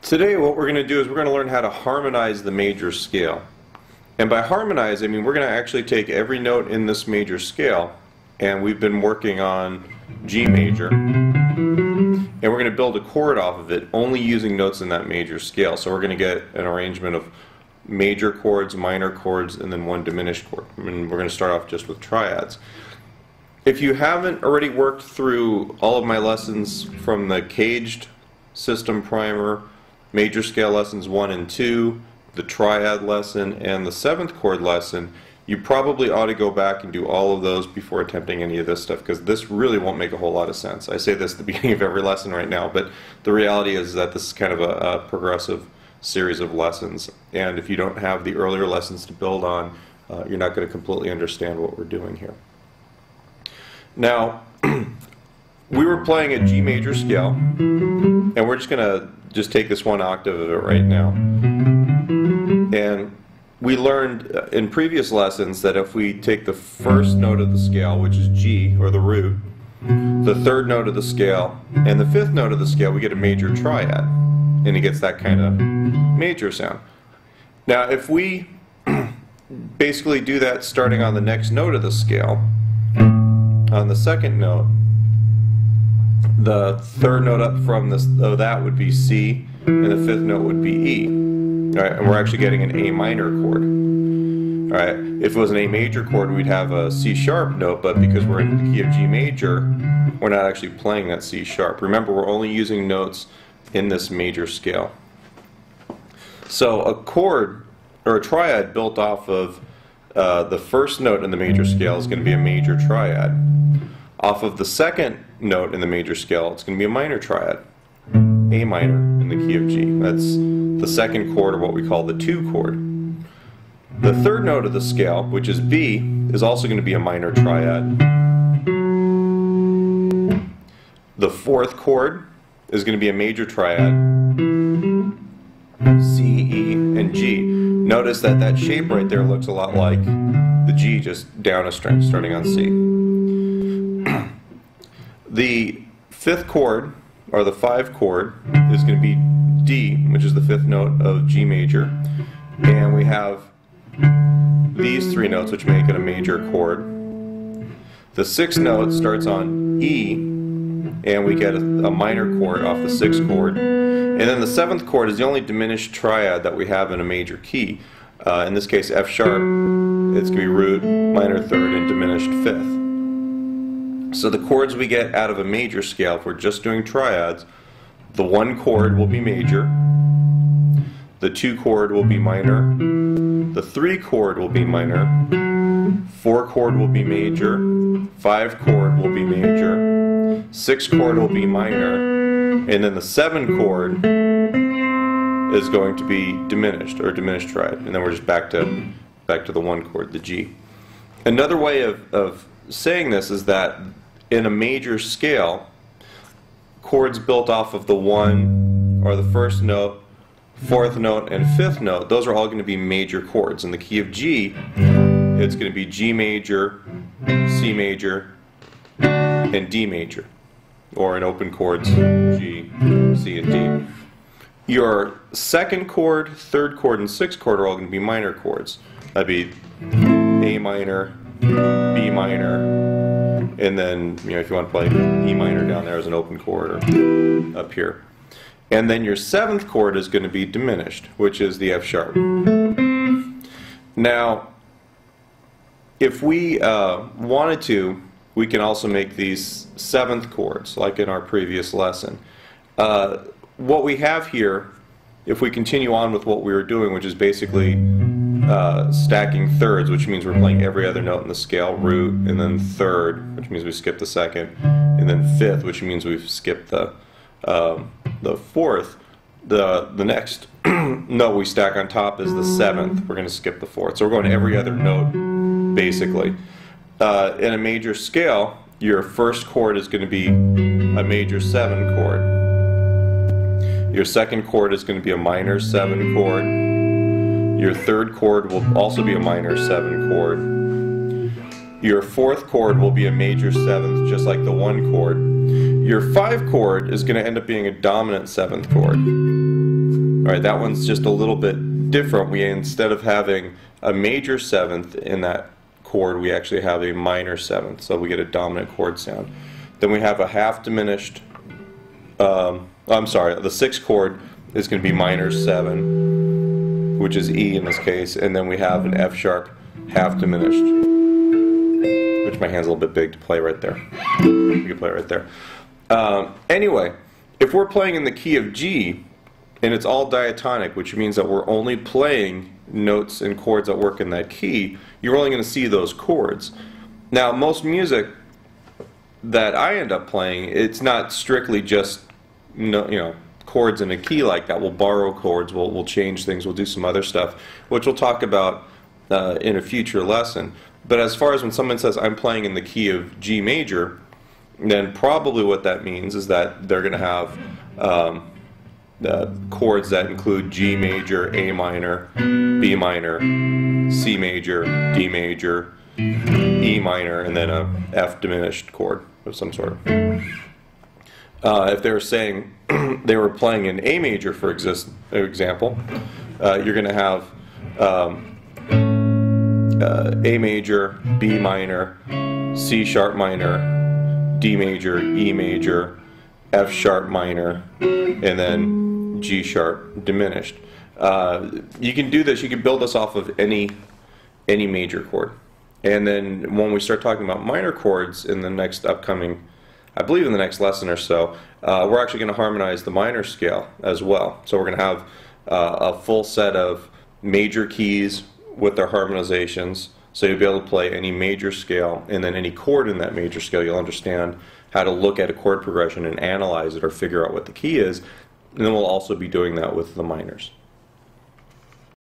Today what we're going to do is we're going to learn how to harmonize the major scale. And by harmonize, I mean we're going to actually take every note in this major scale, and we've been working on G major, and we're going to build a chord off of it only using notes in that major scale. So we're going to get an arrangement of major chords, minor chords, and then one diminished chord. And we're going to start off just with triads. If you haven't already worked through all of my lessons from the caged system primer, major scale lessons 1 and 2, the triad lesson, and the 7th chord lesson, you probably ought to go back and do all of those before attempting any of this stuff, because this really won't make a whole lot of sense. I say this at the beginning of every lesson right now, but the reality is that this is kind of a progressive series of lessons, and if you don't have the earlier lessons to build on, you're not going to completely understand what we're doing here. Now, we were playing a G major scale, and we're just going to take this one octave of it right now. And we learned in previous lessons that if we take the first note of the scale, which is G, or the root, the third note of the scale, and the fifth note of the scale, we get a major triad. And it gets that kind of major sound. Now, if we basically do that starting on the next note of the scale, on the second note, the third note up from this, that would be C, and the fifth note would be E. All right, and we're actually getting an A minor chord. All right, if it was an A major chord, we'd have a C sharp note, but because we're in the key of G major, we're not actually playing that C sharp. Remember, we're only using notes in this major scale. So a chord, or a triad built off of the first note in the major scale is going to be a major triad. Off of the second note in the major scale, it's going to be a minor triad, A minor in the key of G. That's the second chord, or what we call the 2 chord. The third note of the scale, which is B, is also going to be a minor triad. The fourth chord is going to be a major triad, C, E, and G. Notice that that shape right there looks a lot like the G, just down a string, starting on C. The fifth chord, or the 5 chord, is going to be D, which is the fifth note of G major. And we have these 3 notes, which make it a major chord. The 6th note starts on E, and we get a minor chord off the 6th chord. And then the 7th chord is the only diminished triad that we have in a major key. In this case, F sharp, it's going to be root, minor 3rd, and diminished 5th. So the chords we get out of a major scale, if we're just doing triads, the 1 chord will be major, the 2 chord will be minor, the 3 chord will be minor, 4 chord will be major, 5 chord will be major, 6 chord will be minor, and then the 7 chord is going to be diminished, or diminished triad, and then we're just back to the 1 chord, the G. Another way of saying this is that in a major scale, chords built off of the 1, or the first note, 4th note, and 5th note, those are all going to be major chords. In the key of G, it's going to be G major, C major, and D major, or in open chords, G, C, and D. Your second chord, 3rd chord, and 6th chord are all going to be minor chords. That'd be A minor, B minor, and then, if you want to play E minor down there as an open chord, or up here. And then your 7th chord is going to be diminished, which is the F sharp. Now, if we wanted to, we can also make these 7th chords, like in our previous lesson. What we have here, if we continue on with what we were doing, which is basically stacking thirds, which means we're playing every other note in the scale, root, and then 3rd, which means we skip the 2nd, and then 5th, which means we've skipped the 4th. The next note we stack on top is the 7th. We're going to skip the 4th. So we're going to every other note, basically. In a major scale, your first chord is going to be a major 7 chord. Your second chord is going to be a minor 7 chord. Your 3rd chord will also be a minor 7 chord. Your 4th chord will be a major 7th, just like the 1 chord. Your 5 chord is going to end up being a dominant 7th chord. Alright, that one's just a little bit different. We, instead of having a major seventh in that chord, we actually have a minor seventh, so we get a dominant chord sound. Then we have a half diminished, I'm sorry, the sixth chord is going to be minor 7, which is E in this case, and then we have an F sharp half diminished, which my hand's a little bit big to play right there. You can play right there. Anyway, if we're playing in the key of G, and it's all diatonic, which means that we're only playing notes and chords that work in that key, you're only going to see those chords. Now, most music that I end up playing, it's not strictly just chords in a key like that. We'll borrow chords, we'll change things, we'll do some other stuff, which we'll talk about in a future lesson. But as far as when someone says, I'm playing in the key of G major, then probably what that means is that they're going to have chords that include G major, A minor, B minor, C major, D major, E minor, and then a F diminished chord of some sort. If they were saying they were playing in A major, for example, you're going to have A major, B minor, C sharp minor, D major, E major, F sharp minor, and then G sharp diminished. You can do this, you can build this off of any major chord. And then when we start talking about minor chords in the next upcoming, I believe in the next lesson or so, we're actually going to harmonize the minor scale as well. So we're going to have a full set of major keys with their harmonizations, so you'll be able to play any major scale, and then any chord in that major scale you'll understand how to look at a chord progression and analyze it or figure out what the key is, and then we'll also be doing that with the minors.